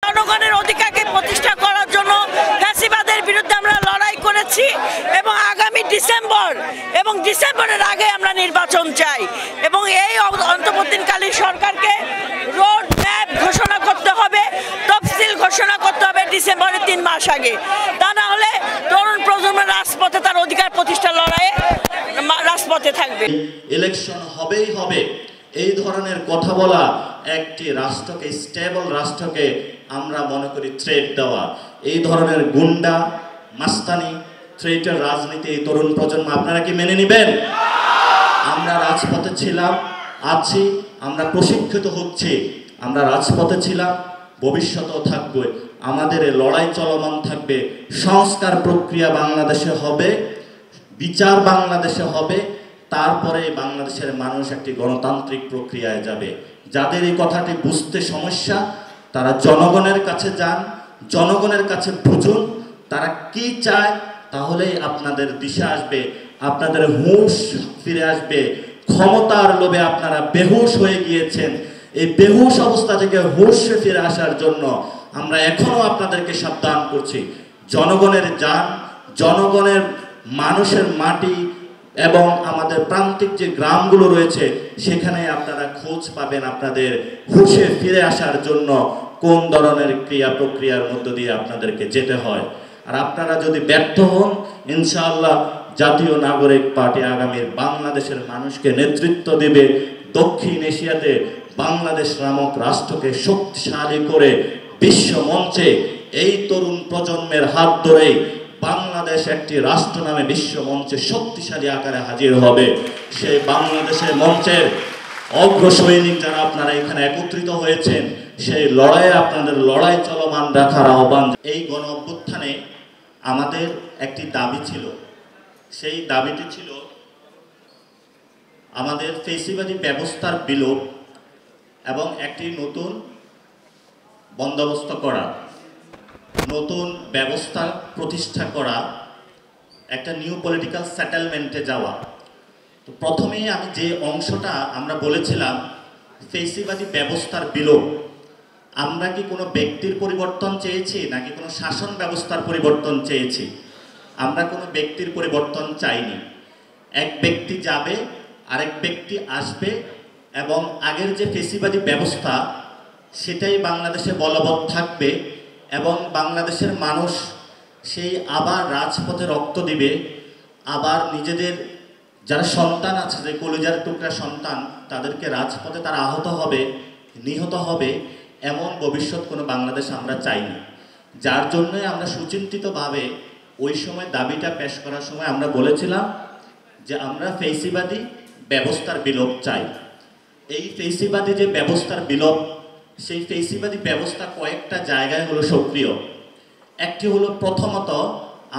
জনগণের অধিকারকে প্রতিষ্ঠা করার জন্য ফ্যাসিবাদের বিরুদ্ধে আমরা লড়াই করেছি এবং আগামী ডিসেম্বরের আগে আমরা নির্বাচন চাই এবং এই অন্তর্বর্তীকালীন সরকারকে রোড ম্যাপ ঘোষণা করতে হবে, তফসিল ঘোষণা করতে হবে ডিসেম্বরের 3 মাস আগে। তা না হলে তরুণ প্রজন্মের রাজপথে তার অধিকার প্রতিষ্ঠার লড়াইয়ে রাজপথে থাকবে। ইলেকশন হবেই হবে, এই ধরনের কথা বলা একটি রাষ্ট্রকে, স্টেবল রাষ্ট্রকে আমরা মনে করি থ্রেট দেওয়া। এই ধরনের গুন্ডা মাস্তানি থ্রেটের রাজনীতি এই তরুণ প্রজন্ম আপনারা কি মেনে নেবেন? আমরা রাজপথে ছিলাম, আছি, আমরা প্রশিক্ষিত হচ্ছি, আমরা রাজপথে ছিলাম, ভবিষ্যতেও থাকবে। আমাদের লড়াই চলমান থাকবে। সংস্কার প্রক্রিয়া বাংলাদেশে হবে, বিচার বাংলাদেশে হবে, তারপরে বাংলাদেশের মানুষ একটি গণতান্ত্রিক প্রক্রিয়ায় যাবে। যাদের এই কথাটি বুঝতে সমস্যা তারা জনগণের কাছে যান, জনগণের কাছে বুঝুন তারা কি চায়, তাহলেই আপনাদের দিশা আসবে, আপনাদের হুঁশ ফিরে আসবে। ক্ষমতার লোভে আপনারা বেহুশ হয়ে গিয়েছেন। এই বেহুশ অবস্থা থেকে হুঁশে ফিরে আসার জন্য আমরা এখনো আপনাদেরকে সাবধান করছি। জনগণের যান, জনগণের মানুষের মাটি এবং আমাদের প্রান্তিক যে গ্রামগুলো রয়েছে সেখানে আপনারা খোঁজ পাবেন আপনাদের হুঁশে ফিরে আসার জন্য কোন ধরনের ক্রিয়া প্রক্রিয়ার মধ্য দিয়ে আপনাদেরকে যেতে হয়। আর আপনারা যদি ব্যর্থ হন, ইনশাআল্লাহ জাতীয় নাগরিক পার্টি আগামীর বাংলাদেশের মানুষকে নেতৃত্ব দেবে। দক্ষিণ এশিয়াতে বাংলাদেশ নামক রাষ্ট্রকে শক্তিশালী করে বিশ্ব মঞ্চে এই তরুণ প্রজন্মের হাত ধরেই বাংলাদেশ একটি রাষ্ট্র নামে বিশ্ব মঞ্চে শক্তিশালী আকারে হাজির হবে। সেই বাংলাদেশের মঞ্চের অগ্রসৈনিক যারা আপনারা এখানে একত্রিত হয়েছেন, সেই লড়াইয়ে আপনাদের লড়াই চলমান রাখার আহ্বান। এই গণ অভ্যুত্থানে আমাদের একটি দাবি ছিল, সেই দাবিটি ছিল আমাদের ফ্যাসিবাদী ব্যবস্থার বিলোপ এবং একটি নতুন বন্দোবস্ত করা, নতুন ব্যবস্থা প্রতিষ্ঠা করা, একটা নিউ পলিটিক্যাল সেটেলমেন্টে যাওয়া। তো প্রথমেই আমি যে অংশটা আমরা বলেছিলাম ফ্যাসিবাদী ব্যবস্থার বিলোপ, আমরা কি কোনো ব্যক্তির পরিবর্তন চেয়েছি নাকি কোনো শাসন ব্যবস্থার পরিবর্তন চেয়েছি? আমরা কোনো ব্যক্তির পরিবর্তন চাইনি। এক ব্যক্তি যাবে, আরেক ব্যক্তি আসবে এবং আগের যে ফ্যাসিবাদী ব্যবস্থা সেটাই বাংলাদেশে বলবৎ থাকবে এবং বাংলাদেশের মানুষ সেই আবার রাজপথে রক্ত দিবে, আবার নিজেদের যারা সন্তান আছে, যে কলিজার টুকরা সন্তান, তাদেরকে রাজপথে তারা আহত হবে, নিহত হবে, এমন ভবিষ্যৎ কোনো বাংলাদেশ আমরা চাইনি। যার জন্যই আমরা সুচিন্তিতভাবে ওই সময় দাবিটা পেশ করার সময় আমরা বলেছিলাম যে আমরা ফ্যাসিবাদী ব্যবস্থার বিলোপ চাই। এই ফ্যাসিবাদী যে ব্যবস্থার বিলোপ, সেই ফ্যাসিবাদী ব্যবস্থা কয়েকটা জায়গায় হলো সক্রিয়। একটি হলো প্রথমত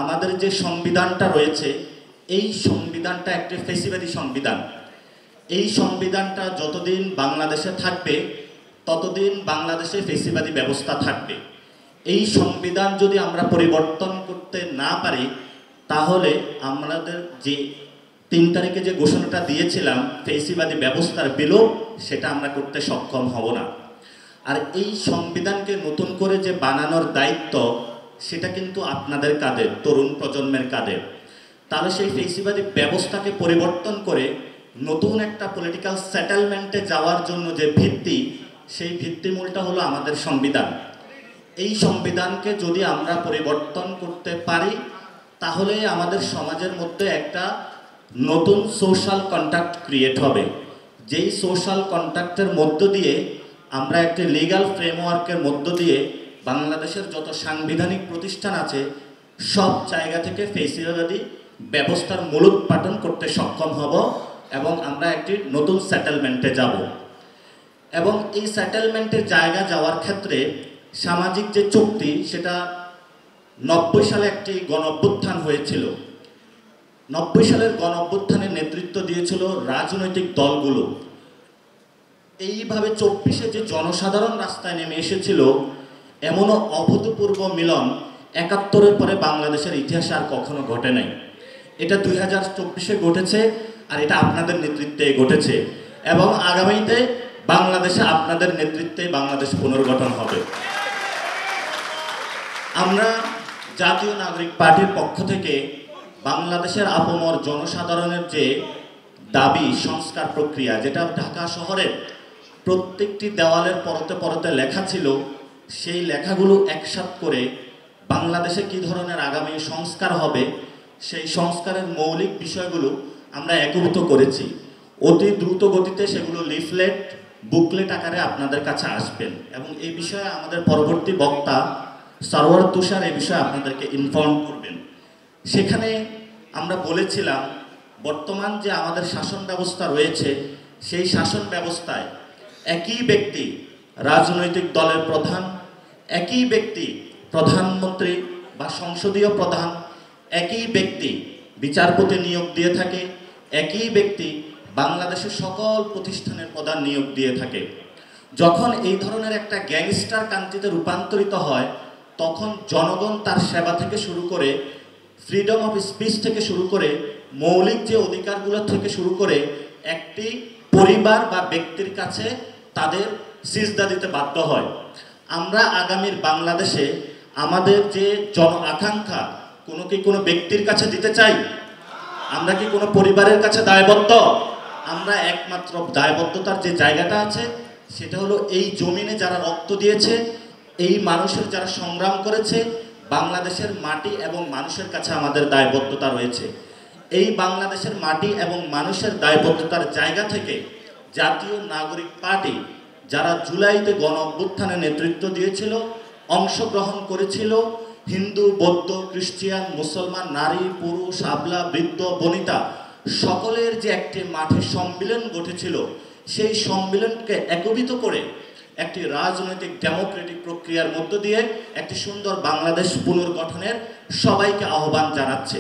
আমাদের যে সংবিধানটা রয়েছে, এই সংবিধানটা একটি ফ্যাসিবাদী সংবিধান। এই সংবিধানটা যতদিন বাংলাদেশে থাকবে ততদিন বাংলাদেশে ফ্যাসিবাদী ব্যবস্থা থাকবে। এই সংবিধান যদি আমরা পরিবর্তন করতে না পারি তাহলে আমাদের যে 3 তারিখে যে ঘোষণাটা দিয়েছিলাম ফ্যাসিবাদী ব্যবস্থার বিলোপ, সেটা আমরা করতে সক্ষম হব না। আর এই সংবিধানকে নতুন করে যে বানানোর দায়িত্ব সেটা কিন্তু আপনাদের কাঁধে, তরুণ প্রজন্মের কাঁধে। তাহলে সেই ফ্যাসিবাদী ব্যবস্থাকে পরিবর্তন করে নতুন একটা পলিটিক্যাল সেটেলমেন্টে যাওয়ার জন্য যে ভিত্তি, সেই ভিত্তিমূলটা হলো আমাদের সংবিধান। এই সংবিধানকে যদি আমরা পরিবর্তন করতে পারি তাহলে আমাদের সমাজের মধ্যে একটা নতুন সোশ্যাল কন্ট্রাক্ট ক্রিয়েট হবে, যেই সোশ্যাল কন্ট্রাক্টের মধ্য দিয়ে আমরা একটি লিগ্যাল ফ্রেমওয়ার্কের মধ্য দিয়ে বাংলাদেশের যত সাংবিধানিক প্রতিষ্ঠান আছে সব জায়গা থেকে ফ্যাসিবাদী ব্যবস্থার মূলোৎপাটন করতে সক্ষম হব এবং আমরা একটি নতুন সেটেলমেন্টে যাব। এবং এই সেটেলমেন্টের জায়গা যাওয়ার ক্ষেত্রে সামাজিক যে চুক্তি, সেটা 90 সালে একটি গণ অভ্যুত্থান হয়েছিল। 90 সালের গণ অভ্যুত্থানের নেতৃত্ব দিয়েছিল রাজনৈতিক দলগুলো। এইভাবে 24-এ যে জনসাধারণ রাস্তায় নেমে এসেছিল, এমনও অভূতপূর্ব মিলন 71-এর পরে বাংলাদেশের ইতিহাসে আর কখনো ঘটে নাই। এটা 2024-এ ঘটেছে, আর এটা আপনাদের নেতৃত্বে ঘটেছে এবং আগামীতে বাংলাদেশে আপনাদের নেতৃত্বে বাংলাদেশ পুনর্গঠন হবে। আমরা জাতীয় নাগরিক পার্টির পক্ষ থেকে বাংলাদেশের আপামর জনসাধারণের যে দাবি সংস্কার প্রক্রিয়া, যেটা ঢাকা শহরের প্রত্যেকটি দেওয়ালের পরতে পরতে লেখা ছিল, সেই লেখাগুলো একসাথে করে বাংলাদেশে কী ধরনের আগামী সংস্কার হবে সেই সংস্কারের মৌলিক বিষয়গুলো আমরা একীভূত করেছি। অতি দ্রুত গতিতে সেগুলো লিফলেট, বুকলেট আকারে আপনাদের কাছে আসবেন এবং এই বিষয়ে আমাদের পরবর্তী বক্তা সরওয়ার তুষার এই বিষয়ে আপনাদেরকে ইনফর্ম করবেন। সেখানে আমরা বলেছিলাম বর্তমান যে আমাদের শাসন ব্যবস্থা রয়েছে সেই শাসন ব্যবস্থায় একই ব্যক্তি রাজনৈতিক দলের প্রধান, একই ব্যক্তি প্রধানমন্ত্রী বা সংসদীয় প্রধান, একই ব্যক্তি বিচারপতি নিয়োগ দিয়ে থাকে, একই ব্যক্তি বাংলাদেশের সকল প্রতিষ্ঠানের প্রধান নিয়োগ দিয়ে থাকে। যখন এই ধরনের একটা গ্যাংস্টার কান্ট্রিতে রূপান্তরিত হয় তখন জনগণ তার সেবা থেকে শুরু করে, ফ্রিডম অফ স্পিচ থেকে শুরু করে, মৌলিক যে অধিকারগুলো থেকে শুরু করে একটি পরিবার বা ব্যক্তির কাছে তাদের সিজদা দিতে বাধ্য হয়। আমরা আগামীর বাংলাদেশে আমাদের যে জন আকাঙ্ক্ষা কোনো ব্যক্তির কাছে দিতে চাই? আমরা কি কোনো পরিবারের কাছে দায়বদ্ধ? আমরা একমাত্র দায়বদ্ধতার যে জায়গাটা আছে সেটা হলো এই জমিনে যারা রক্ত দিয়েছে, এই মানুষের যারা সংগ্রাম করেছে, বাংলাদেশের মাটি এবং মানুষের কাছে আমাদের দায়বদ্ধতা রয়েছে। এই বাংলাদেশের মাটি এবং মানুষের দায়বদ্ধতার জায়গা থেকে জাতীয় নাগরিক পার্টি যারা জুলাইতে গণ অভ্যুত্থানে নেতৃত্ব দিয়েছিল, অংশগ্রহণ করেছিল, হিন্দু, বৌদ্ধ, খ্রিস্টান, মুসলমান, নারী, পুরুষ, আবলা, বৃদ্ধ, বনিতা সকলের যে একটি মাঠে সম্মিলন ঘটেছিল, সেই সম্মিলনকে একীভূত করে একটি রাজনৈতিক ডেমোক্রেটিক প্রক্রিয়ার মধ্য দিয়ে একটি সুন্দর বাংলাদেশ পুনর্গঠনের সবাইকে আহ্বান জানাচ্ছে।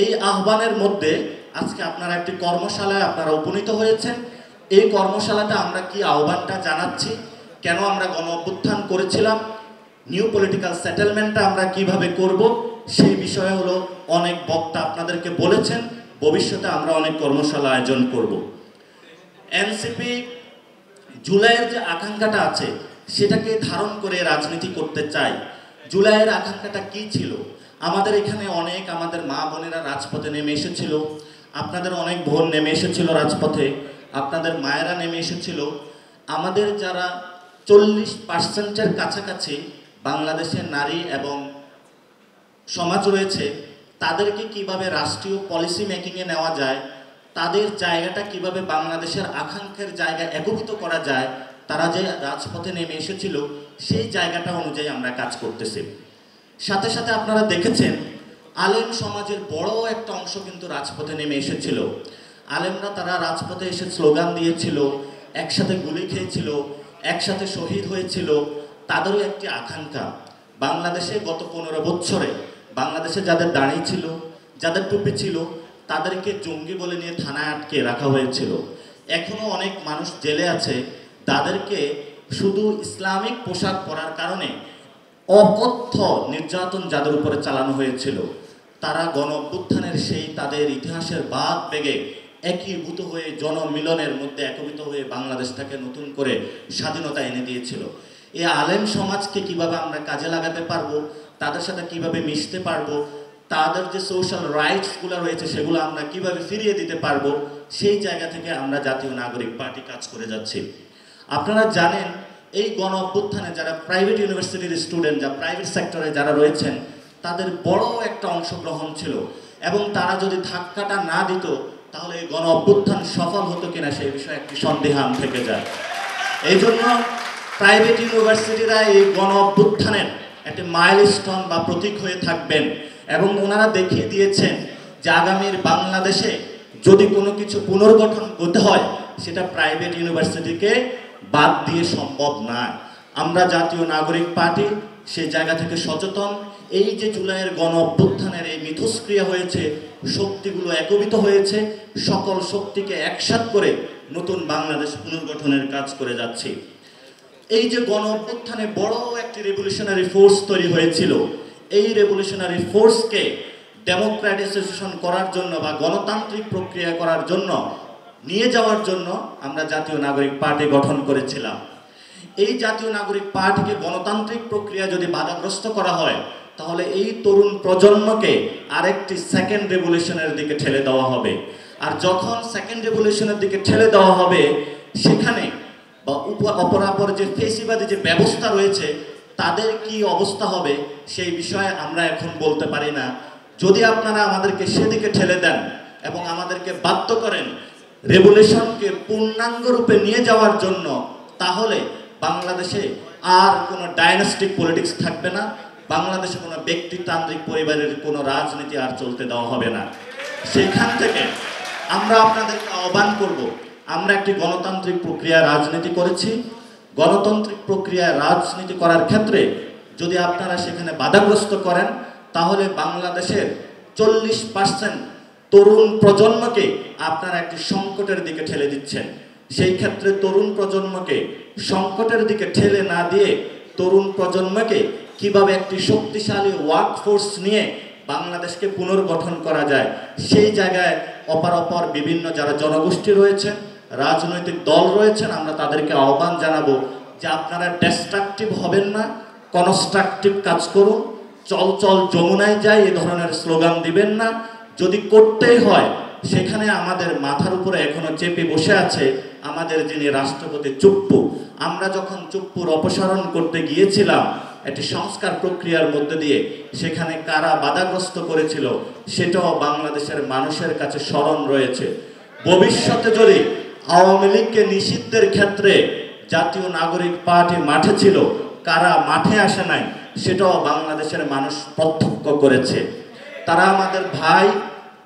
এই আহ্বানের মধ্যে আজকে আপনারা একটি কর্মশালায় আপনারা উপনীত হয়েছেন। এই কর্মশালাটা আমরা কি আহ্বানটা জানাচ্ছি, কেন আমরা গণ অভ্যুত্থান করেছিলাম, নিউ পলিটিক্যাল সেটেলমেন্টটা আমরা কিভাবে করব, সেই বিষয়ে হলো অনেক বক্তা আপনাদেরকে বলেছেন। ভবিষ্যতে আমরা অনেক কর্মশালা আয়োজন করব। এনসিপি জুলাইয়ের যে আকাঙ্ক্ষাটা আছে সেটাকে ধারণ করে রাজনীতি করতে চায়। জুলাইয়ের আকাঙ্ক্ষাটা কি ছিল? আমাদের এখানে আমাদের মা বোনেরা রাজপথে নেমে এসেছিল, আপনাদের অনেক বোন নেমে এসেছিল রাজপথে, আপনাদের মায়েরা নেমে এসেছিল। আমাদের যারা 40% কাছাকাছি বাংলাদেশের নারী এবং সমাজ রয়েছে, তাদেরকে কিভাবে রাষ্ট্রীয় পলিসি মেকিংয়ে নেওয়া যায়, তাদের জায়গাটা কিভাবে বাংলাদেশের আকাঙ্ক্ষার জায়গা একীভূত করা যায়, তারা যে রাজপথে নেমে এসেছিল সেই জায়গাটা অনুযায়ী আমরা কাজ করতেছি। সাথে সাথে আপনারা দেখেছেন আলেম সমাজের বড় একটা অংশ কিন্তু রাজপথে নেমে এসেছিল। আলেমরা তারা রাজপথে এসে স্লোগান দিয়েছিল, একসাথে গুলি খেয়েছিল, একসাথে শহীদ হয়েছিল। তাদেরও একটি আকাঙ্ক্ষা, বাংলাদেশে গত 15 বছরে বাংলাদেশে যাদের দাঁড়িয়ে ছিল, যাদের টুপি ছিল, তাদেরকে জঙ্গি বলে নিয়ে থানায় আটকে রাখা হয়েছিল। এখনও অনেক মানুষ জেলে আছে, তাদেরকে শুধু ইসলামিক পোশাক পরার কারণে অকথ্য নির্যাতন যাদের উপরে চালানো হয়েছিল, তারা গণ অভ্যুত্থানের সেই তাদের ইতিহাসের বাদ বেগে একীভূত হয়ে জনমিলনের মধ্যে একীভূত হয়ে বাংলাদেশটাকে নতুন করে স্বাধীনতা এনে দিয়েছিল। এই আলেম সমাজকে কিভাবে আমরা কাজে লাগাতে পারবো, তাদের সাথে কিভাবে মিশতে পারবো, তাদের যে সোশ্যাল রাইটসগুলো রয়েছে সেগুলো আমরা কিভাবে ফিরিয়ে দিতে পারবো, সেই জায়গা থেকে আমরা জাতীয় নাগরিক পার্টি কাজ করে যাচ্ছি। আপনারা জানেন এই গণ অভ্যুত্থানে যারা প্রাইভেট ইউনিভার্সিটির স্টুডেন্ট, যারা প্রাইভেট সেক্টরে যারা রয়েছেন, তাদের বড় একটা অংশগ্রহণ ছিল এবং তারা যদি ধাক্কাটা না দিত তাহলে এই গণ অভ্যুত্থান সফল হতো কিনা সেই বিষয়ে একটি সন্দেহান থেকে যায়। এই জন্য প্রাইভেট ইউনিভার্সিটিরা এই গণ অভ্যুত্থানের একটি মাইলস্টোন বা প্রতীক হয়ে থাকবেন এবং ওনারা দেখিয়ে দিয়েছেন যে আগামীর বাংলাদেশে যদি কোনো কিছু পুনর্গঠন করতে হয় সেটা প্রাইভেট ইউনিভার্সিটিকে বাদ দিয়ে সম্ভব না। আমরা জাতীয় নাগরিক পার্টি সেই জায়গা থেকে সচেতন। এই যে জুলাইয়ের গণ অভ্যুত্থানের এই মিথস্ক্রিয়া হয়েছে, শক্তিগুলো একীভূত হয়েছে, সকল শক্তিকে একসাথ করে নতুন বাংলাদেশ পুনর্গঠনের কাজ করে যাচ্ছি। এই যে গণ অভ্যুত্থানে বড় একটি রেভলিউশনারি ফোর্স তৈরি হয়েছিল, এই রেভলিউশনারি ফোর্সকে ডেমোক্রেটাইজেশন করার জন্য বা গণতান্ত্রিক প্রক্রিয়া করার জন্য নিয়ে যাওয়ার জন্য আমরা জাতীয় নাগরিক পার্টি গঠন করেছিলাম। এই জাতীয় নাগরিক পার্টিকে গণতান্ত্রিক প্রক্রিয়া যদি বাধাগ্রস্ত করা হয়, তাহলে এই তরুণ প্রজন্মকে আরেকটি সেকেন্ড রেভলিউশনের দিকে ঠেলে দেওয়া হবে। আর যখন সেকেন্ড রেভলিউশনের দিকে ঠেলে দেওয়া হবে, সেখানে বা অপরাপর যে ফেসিবাদী যে ব্যবস্থা রয়েছে তাদের কি অবস্থা হবে সেই বিষয়ে আমরা এখন বলতে পারি না। যদি আপনারা আমাদেরকে সেদিকে ঠেলে দেন এবং আমাদেরকে বাধ্য করেন রেভলিউশনকে পূর্ণাঙ্গ রূপে নিয়ে যাওয়ার জন্য, তাহলে বাংলাদেশে আর কোনো ডাইনাস্টিক পলিটিক্স থাকবে না, বাংলাদেশে কোনো ব্যক্তিতান্ত্রিক পরিবারের কোনো রাজনীতি আর চলতে দেওয়া হবে না। সেখান থেকে আমরা আপনাদেরকে আহ্বান করব, আমরা একটি গণতান্ত্রিক প্রক্রিয়া রাজনীতি করেছি। গণতান্ত্রিক প্রক্রিয়া রাজনীতি করার ক্ষেত্রে যদি আপনারা সেখানে বাধাগ্রস্ত করেন, তাহলে বাংলাদেশের 40% তরুণ প্রজন্মকে আপনারা একটি সংকটের দিকে ঠেলে দিচ্ছেন। সেই ক্ষেত্রে তরুণ প্রজন্মকে সংকটের দিকে ঠেলে না দিয়ে তরুণ প্রজন্মকে কিভাবে একটি শক্তিশালী ওয়ার্কফোর্স নিয়ে বাংলাদেশকে পুনর্গঠন করা যায়, সেই জায়গায় অপর বিভিন্ন যারা জনগোষ্ঠী রয়েছেন, রাজনৈতিক দল রয়েছেন, আমরা তাদেরকে আহ্বান জানাবো যে আপনারা ডিস্ট্রাকটিভ হবেন না, কনস্ট্রাকটিভ কাজ করুন। চল চল যমুনায় যাই এ ধরনের স্লোগান দিবেন না। যদি করতেই হয়, সেখানে আমাদের মাথার উপরে এখনো চেপে বসে আছে আমাদের যিনি রাষ্ট্রপতি চুপ্পু। আমরা যখন চুপ্পুর অপসারণ করতে গিয়েছিলাম একটি সংস্কার প্রক্রিয়ার মধ্যে দিয়ে, সেখানে কারা বাধাগ্রস্ত করেছিল সেটাও বাংলাদেশের মানুষের কাছে স্মরণ রয়েছে। ভবিষ্যতে যদি আওয়ামী লীগকে নিষিদ্ধের ক্ষেত্রে জাতীয় নাগরিক পার্টি মাঠে ছিল, কারা মাঠে আসে নাই সেটাও বাংলাদেশের মানুষ প্রত্যক্ষ করেছে। তারা আমাদের ভাই,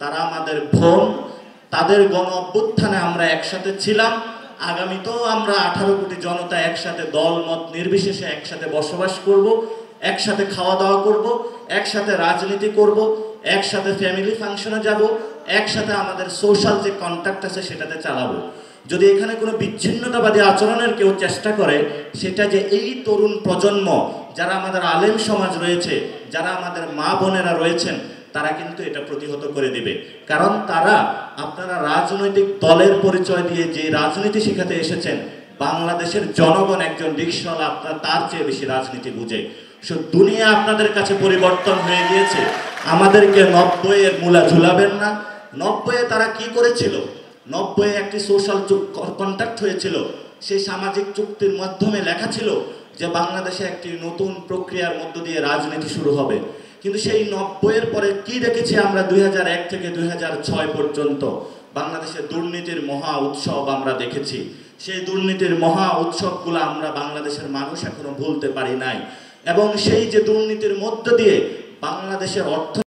তারা আমাদের বোন, তাদের গণ অভ্যুত্থানে আমরা একসাথে ছিলাম। আগামীতেও আমরা 18 কোটি জনতা একসাথে দল মত নির্বিশেষে একসাথে বসবাস করব, একসাথে খাওয়া দাওয়া করব, একসাথে রাজনীতি করব, একসাথে ফ্যামিলি ফাংশনে যাব, একসাথে আমাদের সোশ্যাল যে কন্ট্যাক্ট আছে সেটাতে চালাবো। যদি এখানে কোনো বিচ্ছিন্নতাবাদী আচরণের কেউ চেষ্টা করে, সেটা যে এই তরুণ প্রজন্ম যারা আমাদের আলেম সমাজ রয়েছে, যারা আমাদের মা বোনেরা রয়েছেন, তারা কিন্তু এটা প্রতিহত করে দিবে। কারণ তারা আপনারা রাজনৈতিক দলের পরিচয় দিয়ে যে রাজনীতি শেখাতে এসেছেন, বাংলাদেশের জনগণ একজন রিকশাওয়ালা আপনার তার চেয়ে বেশি রাজনীতি বুঝে। দুনিয়া আপনাদের কাছে পরিবর্তন হয়ে গিয়েছে। আমাদেরকে 90-এর মূলা ঝুলাবেন না। 90-এ তারা কি করেছিল? 90-এ একটি সোশ্যাল কন্ট্যাক্ট হয়েছিল। সেই সামাজিক চুক্তির মাধ্যমে লেখা ছিল যে বাংলাদেশে একটি নতুন প্রক্রিয়ার মধ্য দিয়ে রাজনীতি শুরু হবে। কিন্তু সেই 90-এর পরে কি দেখেছি আমরা? 2001 থেকে 2006 পর্যন্ত বাংলাদেশে দুর্নীতির মহা উৎসব আমরা দেখেছি। সেই দুর্নীতির মহা উৎসবগুলো আমরা বাংলাদেশের মানুষ এখনো ভুলতে পারি নাই। এবং সেই যে দুর্নীতির মধ্য দিয়ে বাংলাদেশের অর্থ